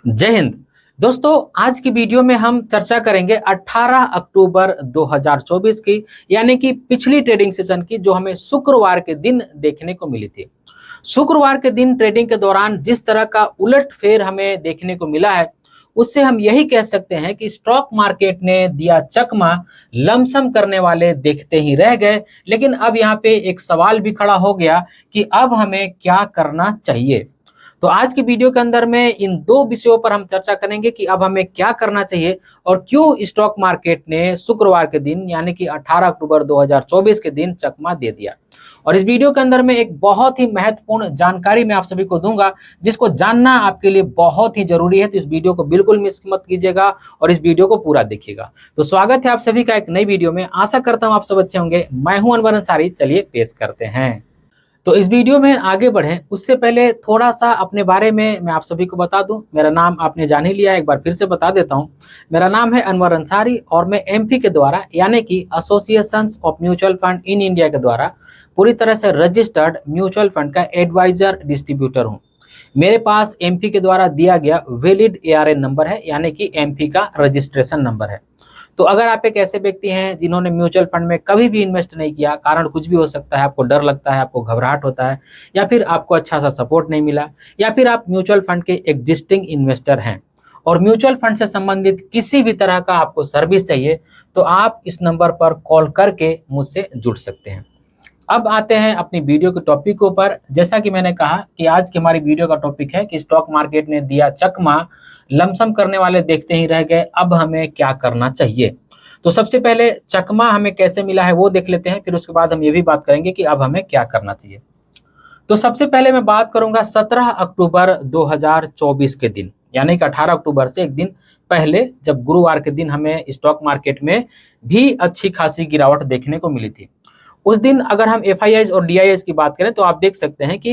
जय हिंद। दोस्तों, आज की वीडियो में हम चर्चा करेंगे 18 अक्टूबर 2024 की, यानी कि पिछली ट्रेडिंग सेशन की, जो हमें शुक्रवार के दिन देखने को मिली थी। शुक्रवार के दिन ट्रेडिंग के दौरान जिस तरह का उलटफेर हमें देखने को मिला है, उससे हम यही कह सकते हैं कि स्टॉक मार्केट ने दिया चकमा, लमसम करने वाले देखते ही रह गए। लेकिन अब यहाँ पे एक सवाल भी खड़ा हो गया कि अब हमें क्या करना चाहिए। तो आज की वीडियो के अंदर में इन दो विषयों पर हम चर्चा करेंगे कि अब हमें क्या करना चाहिए और क्यों स्टॉक मार्केट ने शुक्रवार के दिन यानी कि 18 अक्टूबर 2024 के दिन चकमा दे दिया। और इस वीडियो के अंदर में एक बहुत ही महत्वपूर्ण जानकारी मैं आप सभी को दूंगा, जिसको जानना आपके लिए बहुत ही जरूरी है। तो इस वीडियो को बिल्कुल मिस मत कीजिएगा और इस वीडियो को पूरा देखिएगा। तो स्वागत है आप सभी का एक नई वीडियो में। आशा करता हूं आप सब अच्छे होंगे। मैं हूं अनवर अंसारी। चलिए पेश करते हैं। तो इस वीडियो में आगे बढ़ें उससे पहले थोड़ा सा अपने बारे में मैं आप सभी को बता दूं। मेरा नाम आपने जान ही लिया है, एक बार फिर से बता देता हूं। मेरा नाम है अनवर अंसारी और मैं एमपी के द्वारा यानी कि associations of mutual fund in India के द्वारा पूरी तरह से रजिस्टर्ड म्यूचुअल फंड का एडवाइजर डिस्ट्रीब्यूटर हूँ। मेरे पास एमपी के द्वारा दिया गया वैलिड एआरएन नंबर है, यानी कि एमपी का रजिस्ट्रेशन नंबर है। तो अगर आप एक ऐसे व्यक्ति हैं जिन्होंने म्यूचुअल फंड में कभी भी इन्वेस्ट नहीं किया, कारण कुछ भी हो सकता है, आपको डर लगता है, आपको घबराहट होता है, या फिर आपको अच्छा सा सपोर्ट नहीं मिला, या फिर आप म्यूचुअल फंड के एग्जिस्टिंग इन्वेस्टर हैं और म्यूचुअल फंड से संबंधित किसी भी तरह का आपको सर्विस चाहिए, तो आप इस नंबर पर कॉल करके मुझसे जुड़ सकते हैं। अब आते हैं अपनी वीडियो के टॉपिक के ऊपर। जैसा कि मैंने कहा कि आज की हमारी वीडियो का टॉपिक है कि स्टॉक मार्केट ने दिया चकमा, लमसम करने वाले देखते ही रह गए, अब हमें क्या करना चाहिए। तो सबसे पहले चकमा हमें कैसे मिला है वो देख लेते हैं, फिर उसके बाद हम ये भी बात करेंगे कि अब हमें क्या करना चाहिए। तो सबसे पहले मैं बात करूंगा 17 अक्टूबर 2024 के दिन, यानी कि 18 अक्टूबर से एक दिन पहले, जब गुरुवार के दिन हमें स्टॉक मार्केट में भी अच्छी खासी गिरावट देखने को मिली थी। उस दिन अगर हम एफआईआईज और डीआईएस की बात करें तो आप देख सकते हैं कि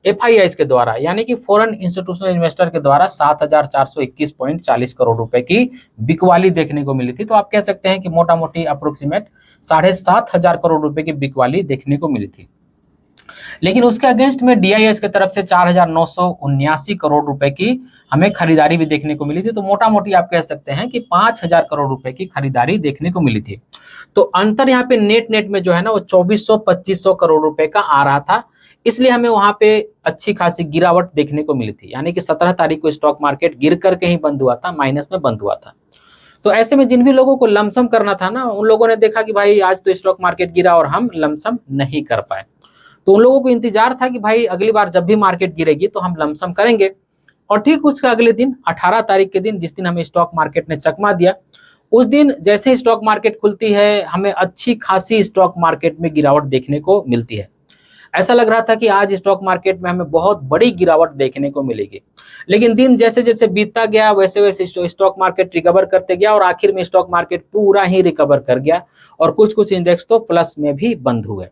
एफआईआईज के द्वारा यानी कि फॉरेन इंस्टीट्यूशनल इन्वेस्टर के द्वारा 7,421.40 करोड़ रुपए की बिकवाली देखने को मिली थी। तो आप कह सकते हैं कि मोटा मोटी अप्रोक्सीमेट 7,500 करोड़ रुपए की बिकवाली देखने को मिली थी। लेकिन उसके अगेंस्ट में डीआईएस की तरफ से 4,979 करोड़ रुपए की हमें खरीदारी भी देखने को मिली थी। तो मोटा मोटी आप कह सकते हैं कि 5,000 करोड़ रुपए की खरीदारी देखने को मिली थी। तो अंतर यहाँ पे नेट में जो है ना वो 2,400-2,500 करोड़ रुपए का आ रहा था, इसलिए हमें वहां पे अच्छी खासी गिरावट देखने को मिली थी। यानी कि 17 तारीख को स्टॉक मार्केट गिर करके ही बंद हुआ था, माइनस में बंद हुआ था। तो ऐसे में जिन भी लोगों को लमसम करना था ना, उन लोगों ने देखा कि भाई आज तो स्टॉक मार्केट गिरा और हम लमसम नहीं कर पाए। तो उन लोगों को इंतजार था कि भाई अगली बार जब भी मार्केट गिरेगी तो हम लमसम करेंगे। और ठीक उसके अगले दिन 18 तारीख के दिन, जिस दिन हमें स्टॉक मार्केट ने चकमा दिया, उस दिन जैसे ही स्टॉक मार्केट खुलती है हमें अच्छी खासी स्टॉक मार्केट में गिरावट देखने को मिलती है। ऐसा लग रहा था कि आज स्टॉक मार्केट में हमें बहुत बड़ी गिरावट देखने को मिलेगी। लेकिन दिन जैसे जैसे बीतता गया वैसे वैसे स्टॉक मार्केट रिकवर करते गया और आखिर में स्टॉक मार्केट पूरा ही रिकवर कर गया और कुछ कुछ इंडेक्स तो प्लस में भी बंद हुए।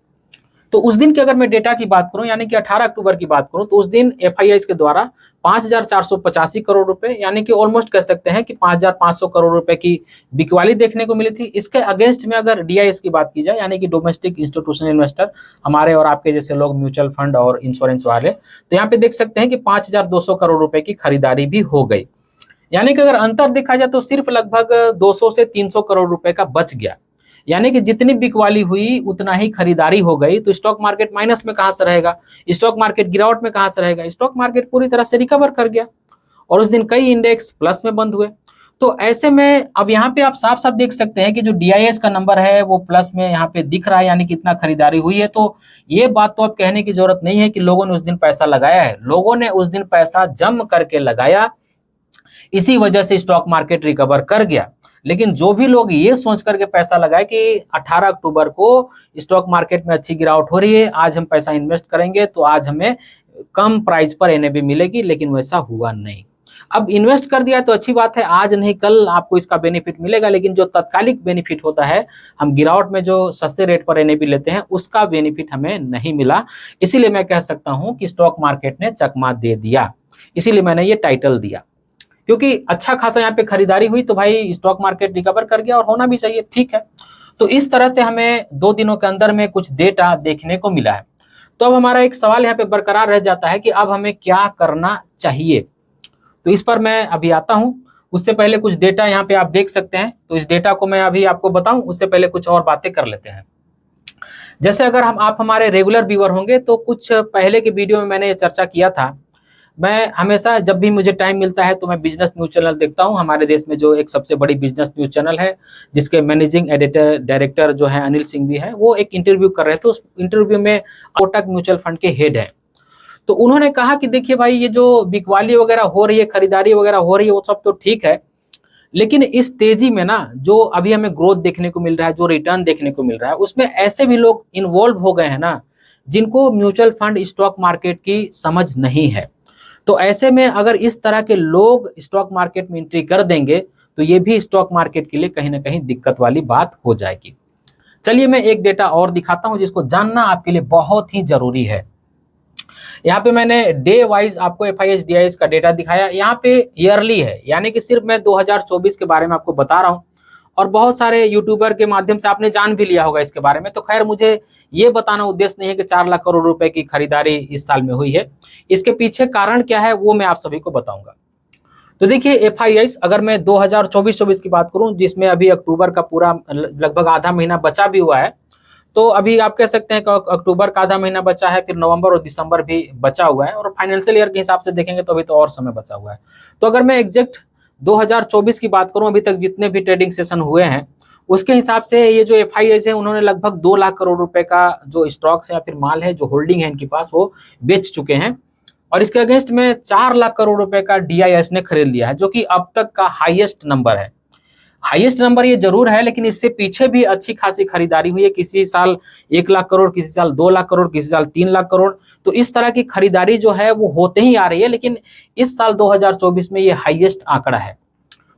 तो उस दिन की अगर मैं डेटा की बात करूं यानी कि 18 अक्टूबर की बात करूं, तो उस दिन एफआईआईज के द्वारा 5,485 करोड़ रुपए यानी कि ऑलमोस्ट कह सकते हैं कि 5,500 करोड़ रुपए की बिकवाली देखने को मिली थी। इसके अगेंस्ट में अगर डीआईएस की बात की जाए यानी कि डोमेस्टिक इंस्टीट्यूशनल इन्वेस्टर, हमारे और आपके जैसे लोग, म्यूचुअल फंड और इंश्योरेंस वाले, तो यहाँ पे देख सकते हैं कि 5,200 करोड़ रुपए की खरीदारी भी हो गई। यानी कि अगर अंतर देखा जाए तो सिर्फ लगभग 200 से 300 करोड़ रुपए का बच गया। यानी कि जितनी बिकवाली हुई उतना ही खरीदारी हो गई। तो स्टॉक मार्केट माइनस में कहां से रहेगा, स्टॉक मार्केट गिरावट में कहां से रहेगा। स्टॉक मार्केट पूरी तरह से रिकवर कर गया और उस दिन कई इंडेक्स प्लस में बंद हुए। तो ऐसे में अब यहाँ पे आप साफ साफ देख सकते हैं कि जो डीआईएस का नंबर है वो प्लस में यहाँ पे दिख रहा है, यानी कि इतना खरीदारी हुई है। तो ये बात तो अब कहने की जरूरत नहीं है कि लोगों ने उस दिन पैसा लगाया है। लोगों ने उस दिन पैसा जम करके लगाया, इसी वजह से स्टॉक मार्केट रिकवर कर गया। लेकिन जो भी लोग ये सोच करके पैसा लगाए कि 18 अक्टूबर को स्टॉक मार्केट में अच्छी गिरावट हो रही है, आज हम पैसा इन्वेस्ट करेंगे तो आज हमें कम प्राइस पर एनएवी मिलेगी, लेकिन वैसा हुआ नहीं। अब इन्वेस्ट कर दिया तो अच्छी बात है, आज नहीं कल आपको इसका बेनिफिट मिलेगा, लेकिन जो तत्कालिक बेनिफिट होता है, हम गिरावट में जो सस्ते रेट पर एनएवी लेते हैं, उसका बेनिफिट हमें नहीं मिला। इसीलिए मैं कह सकता हूं कि स्टॉक मार्केट ने चकमा दे दिया। इसीलिए मैंने ये टाइटल दिया, क्योंकि अच्छा खासा यहाँ पे खरीदारी हुई तो भाई स्टॉक मार्केट रिकवर कर गया और होना भी चाहिए, ठीक है। तो इस तरह से हमें 2 दिनों के अंदर में कुछ डेटा देखने को मिला है। तो अब हमारा एक सवाल यहाँ पे बरकरार रह जाता है कि अब हमें क्या करना चाहिए। तो इस पर मैं अभी आता हूं। उससे पहले कुछ डेटा यहाँ पे आप देख सकते हैं, तो इस डेटा को मैं अभी आपको बताऊं उससे पहले कुछ और बातें कर लेते हैं। जैसे अगर आप हमारे रेगुलर व्यूअर होंगे तो कुछ पहले के वीडियो में मैंने ये चर्चा किया था। मैं हमेशा जब भी मुझे टाइम मिलता है तो मैं बिजनेस न्यूज चैनल देखता हूं। हमारे देश में जो एक सबसे बड़ी बिजनेस न्यूज चैनल है, जिसके मैनेजिंग एडिटर डायरेक्टर जो है अनिल सिंह भी है, वो एक इंटरव्यू कर रहे थे। उस इंटरव्यू में कोटक म्यूचुअल फंड के हेड है, तो उन्होंने कहा कि देखिए भाई, ये जो बिकवाली वगैरह हो रही है, खरीदारी वगैरह हो रही है, वो सब तो ठीक है, लेकिन इस तेजी में ना जो अभी हमें ग्रोथ देखने को मिल रहा है, जो रिटर्न देखने को मिल रहा है, उसमें ऐसे भी लोग इन्वॉल्व हो गए हैं ना, जिनको म्यूचुअल फंड स्टॉक मार्केट की समझ नहीं है। तो ऐसे में अगर इस तरह के लोग स्टॉक मार्केट में एंट्री कर देंगे तो ये भी स्टॉक मार्केट के लिए कहीं ना कहीं दिक्कत वाली बात हो जाएगी। चलिए मैं एक डेटा और दिखाता हूं जिसको जानना आपके लिए बहुत ही जरूरी है। यहाँ पे मैंने डे वाइज आपको FIS DIS का डेटा दिखाया, यहाँ पे ईयरली है, यानी कि सिर्फ मैं 2024 के बारे में आपको बता रहा हूँ। और बहुत सारे यूट्यूबर के माध्यम से आपने जान भी लिया होगा इसके बारे में, तो खैर मुझे ये बताना उद्देश्य नहीं है कि 4 लाख करोड़ रुपए की खरीदारी इस साल में हुई है। इसके पीछे कारण क्या है वो मैं आप सभी को बताऊंगा। तो देखिए FIS, अगर मैं 2024 की बात करूं, जिसमें अभी अक्टूबर का पूरा लगभग आधा महीना बचा भी हुआ है, तो अभी आप कह सकते हैं कि अक्टूबर का आधा महीना बचा है, फिर नवंबर और दिसंबर भी बचा हुआ है, और फाइनेंशियल ईयर के हिसाब से देखेंगे तो अभी तो और समय बचा हुआ है। तो अगर मैं एग्जैक्ट 2024 की बात करूं, अभी तक जितने भी ट्रेडिंग सेशन हुए हैं उसके हिसाब से ये जो FIS है, उन्होंने लगभग 2 लाख करोड़ रुपए का जो स्टॉक्स है या फिर माल है, जो होल्डिंग है इनके पास, वो बेच चुके हैं। और इसके अगेंस्ट में 4 लाख करोड़ रुपए का DIS ने खरीद लिया है, जो कि अब तक का हाईएस्ट नंबर है। हाईएस्ट नंबर ये जरूर है, लेकिन इससे पीछे भी अच्छी खासी खरीदारी हुई है। किसी साल 1 लाख करोड़, किसी साल 2 लाख करोड़, किसी साल 3 लाख करोड़। तो इस तरह की खरीदारी जो है वो होते ही आ रही है, लेकिन इस साल 2024 में ये हाईएस्ट आंकड़ा है।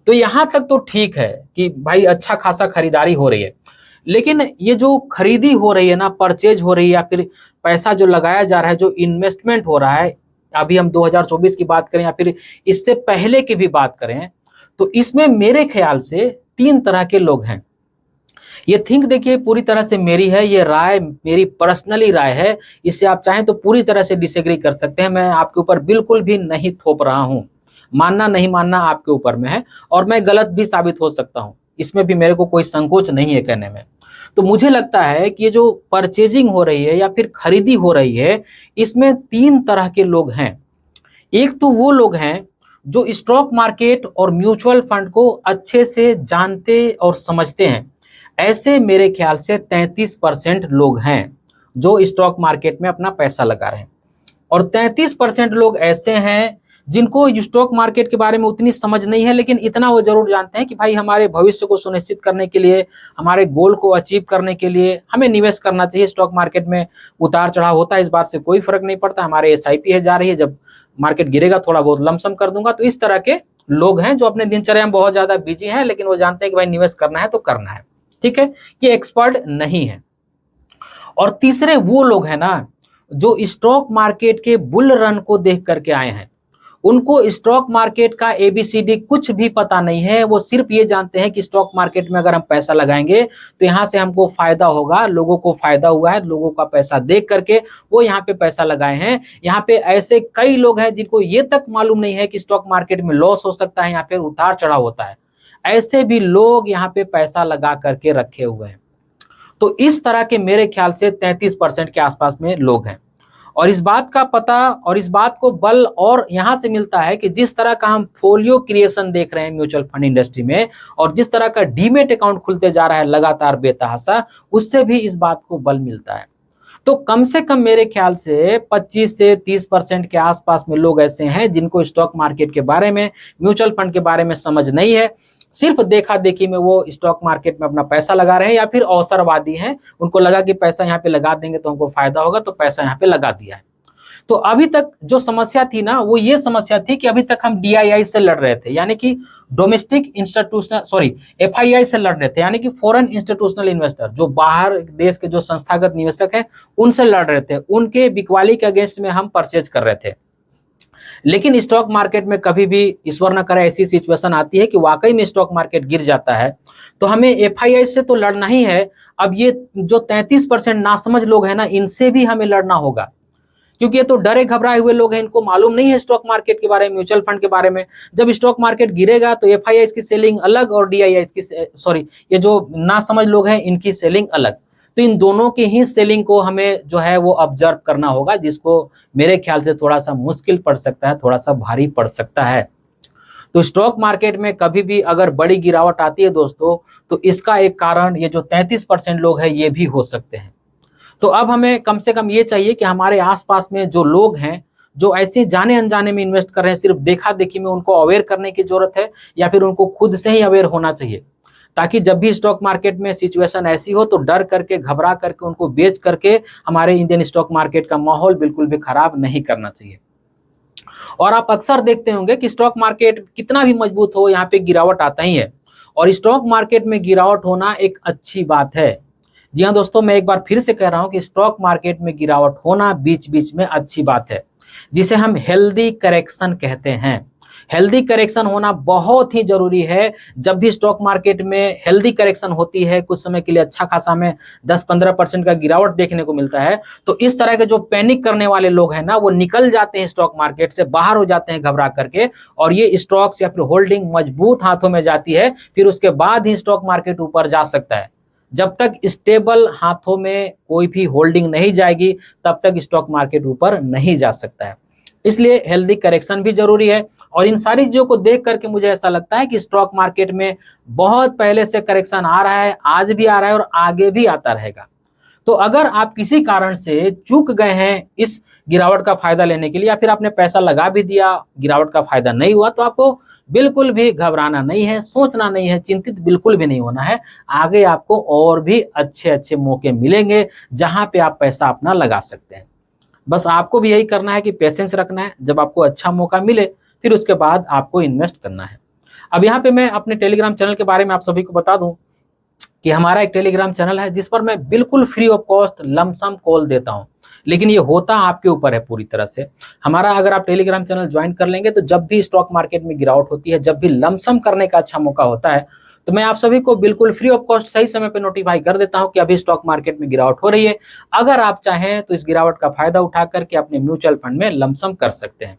तो यहां तक तो ठीक है कि भाई अच्छा खासा खरीदारी हो रही है, लेकिन ये जो खरीदी हो रही है ना, परचेज हो रही है, या फिर पैसा जो लगाया जा रहा है, जो इन्वेस्टमेंट हो रहा है, अभी हम 2024 की बात करें या फिर इससे पहले की भी बात करें, तो इसमें मेरे ख्याल से 3 तरह के लोग हैं। ये थिंक देखिए पूरी तरह से मेरी है, ये राय मेरी पर्सनली राय है। इससे आप चाहें तो पूरी तरह से डिसएग्री कर सकते हैं, मैं आपके ऊपर बिल्कुल भी नहीं थोप रहा हूं। मानना नहीं मानना आपके ऊपर में है, और मैं गलत भी साबित हो सकता हूं, इसमें भी मेरे को कोई संकोच नहीं है कहने में। तो मुझे लगता है कि ये जो परचेजिंग हो रही है या फिर खरीदी हो रही है, इसमें 3 तरह के लोग हैं। एक तो वो लोग हैं जो स्टॉक मार्केट और म्यूचुअल फंड को अच्छे से जानते और समझते हैं। ऐसे मेरे ख्याल से 33% लोग हैं जो स्टॉक मार्केट में अपना पैसा लगा रहे हैं, और 33% लोग ऐसे हैं जिनको स्टॉक मार्केट के बारे में उतनी समझ नहीं है, लेकिन इतना वो जरूर जानते हैं कि भाई हमारे भविष्य को सुनिश्चित करने के लिए, हमारे गोल को अचीव करने के लिए हमें निवेश करना चाहिए। स्टॉक मार्केट में उतार चढ़ाव होता है, इस बात से कोई फर्क नहीं पड़ता, हमारे SIP है जा रही है, जब मार्केट गिरेगा थोड़ा बहुत लमसम कर दूंगा। तो इस तरह के लोग हैं जो अपने दिनचर्या में बहुत ज्यादा बिजी हैं, लेकिन वो जानते हैं कि भाई निवेश करना है तो करना है, ठीक है, ये एक्सपर्ट नहीं है। और तीसरे वो लोग हैं ना जो स्टॉक मार्केट के बुल रन को देख करके आए हैं। उनको स्टॉक मार्केट का ABCD कुछ भी पता नहीं है, वो सिर्फ ये जानते हैं कि स्टॉक मार्केट में अगर हम पैसा लगाएंगे तो यहाँ से हमको फायदा होगा, लोगों को फायदा हुआ है, लोगों का पैसा देख करके वो यहाँ पे पैसा लगाए हैं। यहाँ पे ऐसे कई लोग हैं जिनको ये तक मालूम नहीं है कि स्टॉक मार्केट में लॉस हो सकता है या फिर उतार चढ़ाव होता है। ऐसे भी लोग यहाँ पे पैसा लगा करके रखे हुए हैं। तो इस तरह के मेरे ख्याल से 33% के आसपास में लोग हैं। और इस बात का पता और इस बात को बल और यहां से मिलता है कि जिस तरह का हम फोलियो क्रिएशन देख रहे हैं म्यूचुअल फंड इंडस्ट्री में, और जिस तरह का डीमेट अकाउंट खुलते जा रहा है लगातार बेतहाशा, उससे भी इस बात को बल मिलता है। तो कम से कम मेरे ख्याल से 25 से 30% के आसपास में लोग ऐसे हैं जिनको स्टॉक मार्केट के बारे में, म्यूचुअल फंड के बारे में समझ नहीं है। सिर्फ देखा देखी में वो स्टॉक मार्केट में अपना पैसा लगा रहे हैं, या फिर अवसरवादी हैं, उनको लगा कि पैसा यहाँ पे लगा देंगे तो हमको फायदा होगा, तो पैसा यहाँ पे लगा दिया है। तो अभी तक जो समस्या थी ना, वो ये समस्या थी कि अभी तक हम DII से लड़ रहे थे, यानी कि डोमेस्टिक इंस्टीट्यूशनल FII से लड़ रहे थे, यानी कि फॉरेन इंस्टीट्यूशनल इन्वेस्टर, जो बाहर देश के जो संस्थागत निवेशक हैं उनसे लड़ रहे थे, उनके बिकवाली के अगेंस्ट में हम परचेज कर रहे थे। लेकिन स्टॉक मार्केट में कभी भी ईश्वर न करे ऐसी सिचुएशन आती है कि वाकई में स्टॉक मार्केट गिर जाता है, तो हमें FII से तो लड़ना ही है। अब ये जो 33% नासमझ लोग हैं ना, इनसे भी हमें लड़ना होगा, क्योंकि ये तो डरे घबराए हुए लोग हैं, इनको मालूम नहीं है स्टॉक मार्केट के बारे में, म्यूचुअल फंड के बारे में। जब स्टॉक मार्केट गिरेगा तो एफआईआई की सेलिंग अलग और डीआईआई की, सॉरी, ये जो ना समझ लोग हैं इनकी सेलिंग अलग। तो इन दोनों की ही सेलिंग को हमें जो है वो ऑब्जर्व करना होगा, जिसको मेरे ख्याल से थोड़ा सा मुश्किल पड़ सकता है, थोड़ा सा भारी पड़ सकता है। तो स्टॉक मार्केट में कभी भी अगर बड़ी गिरावट आती है दोस्तों, तो इसका एक कारण ये जो 33% लोग हैं ये भी हो सकते हैं। तो अब हमें कम से कम ये चाहिए कि हमारे आसपास में जो लोग हैं, जो ऐसे जाने अनजाने में इन्वेस्ट कर रहे हैं, सिर्फ देखा देखी में, उनको अवेयर करने की जरूरत है, या फिर उनको खुद से ही अवेयर होना चाहिए, ताकि जब भी स्टॉक मार्केट में सिचुएशन ऐसी हो तो डर करके, घबरा करके, उनको बेच करके हमारे इंडियन स्टॉक मार्केट का माहौल बिल्कुल भी खराब नहीं करना चाहिए। और आप अक्सर देखते होंगे कि स्टॉक मार्केट कितना भी मजबूत हो, यहाँ पे गिरावट आता ही है, और स्टॉक मार्केट में गिरावट होना एक अच्छी बात है। जी हाँ दोस्तों, मैं एक बार फिर से कह रहा हूं कि स्टॉक मार्केट में गिरावट होना बीच बीच में अच्छी बात है, जिसे हम हेल्दी करेक्शन कहते हैं। हेल्दी करेक्शन होना बहुत ही जरूरी है। जब भी स्टॉक मार्केट में हेल्दी करेक्शन होती है, कुछ समय के लिए अच्छा खासा में 10-15% का गिरावट देखने को मिलता है, तो इस तरह के जो पैनिक करने वाले लोग हैं ना, वो निकल जाते हैं स्टॉक मार्केट से, बाहर हो जाते हैं घबरा करके, और ये स्टॉक्स या फिर होल्डिंग मजबूत हाथों में जाती है, फिर उसके बाद ही स्टॉक मार्केट ऊपर जा सकता है। जब तक स्टेबल हाथों में कोई भी होल्डिंग नहीं जाएगी, तब तक स्टॉक मार्केट ऊपर नहीं जा सकता है। इसलिए हेल्दी करेक्शन भी जरूरी है। और इन सारी चीजों को देख करके मुझे ऐसा लगता है कि स्टॉक मार्केट में बहुत पहले से करेक्शन आ रहा है, आज भी आ रहा है और आगे भी आता रहेगा। तो अगर आप किसी कारण से चूक गए हैं इस गिरावट का फायदा लेने के लिए, या फिर आपने पैसा लगा भी दिया, गिरावट का फायदा नहीं हुआ, तो आपको बिल्कुल भी घबराना नहीं है, सोचना नहीं है, चिंतित बिल्कुल भी नहीं होना है। आगे आपको और भी अच्छे अच्छे मौके मिलेंगे जहां पे आप पैसा अपना लगा सकते हैं। बस आपको भी यही करना है कि पेशेंस रखना है, जब आपको अच्छा मौका मिले फिर उसके बाद आपको इन्वेस्ट करना है। अब यहाँ पे मैं अपने टेलीग्राम चैनल के बारे में आप सभी को बता दूं कि हमारा एक टेलीग्राम चैनल है जिस पर मैं बिल्कुल free of cost lump sum call देता हूं, लेकिन ये होता आपके ऊपर है पूरी तरह से। हमारा अगर आप टेलीग्राम चैनल ज्वाइन कर लेंगे, तो जब भी स्टॉक मार्केट में गिरावट होती है, जब भी लमसम करने का अच्छा मौका होता है, तो मैं आप सभी को बिल्कुल फ्री ऑफ कॉस्ट सही समय पे नोटिफाई कर देता हूं कि अभी स्टॉक मार्केट में गिरावट हो रही है। अगर आप चाहें तो इस गिरावट का फायदा उठा करके अपने म्यूचुअल फंड में लमसम कर सकते हैं।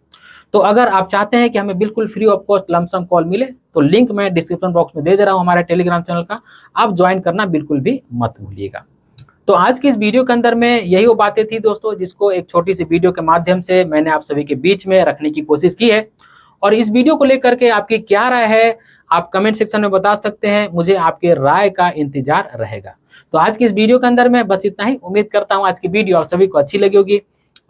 तो अगर आप चाहते हैं कि हमें बिल्कुल free of cost lump sum call मिले, तो लिंक मैं डिस्क्रिप्शन बॉक्स में दे दे रहा हूं हमारे टेलीग्राम चैनल का, आप ज्वाइन करना बिल्कुल भी मत भूलिएगा। तो आज की इस वीडियो के अंदर में यही वो बातें थी दोस्तों, जिसको एक छोटी सी वीडियो के माध्यम से मैंने आप सभी के बीच में रखने की कोशिश की है। और इस वीडियो को लेकर के आपकी क्या राय है, आप कमेंट सेक्शन में बता सकते हैं, मुझे आपके राय का इंतजार रहेगा। तो आज की इस वीडियो के अंदर में बस इतना ही। उम्मीद करता हूं आज की वीडियो आप सभी को अच्छी लगी होगी।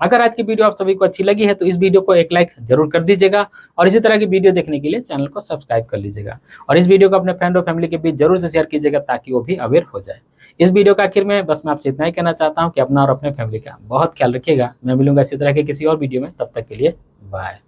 अगर आज की वीडियो आप सभी को अच्छी लगी है तो इस वीडियो को एक लाइक जरूर कर दीजिएगा, और इसी तरह की वीडियो देखने के लिए चैनल को सब्सक्राइब कर लीजिएगा, और इस वीडियो को अपने फ्रेंड और फैमिली के बीच जरूर से शेयर कीजिएगा, ताकि वो भी अवेयर हो जाए। इस वीडियो का आखिर में बस मैं आपसे इतना ही कहना चाहता हूँ कि अपना और अपने फैमिली का बहुत ख्याल रखिएगा। मैं मिलूंगा इसी तरह के किसी और वीडियो में, तब तक के लिए बाय।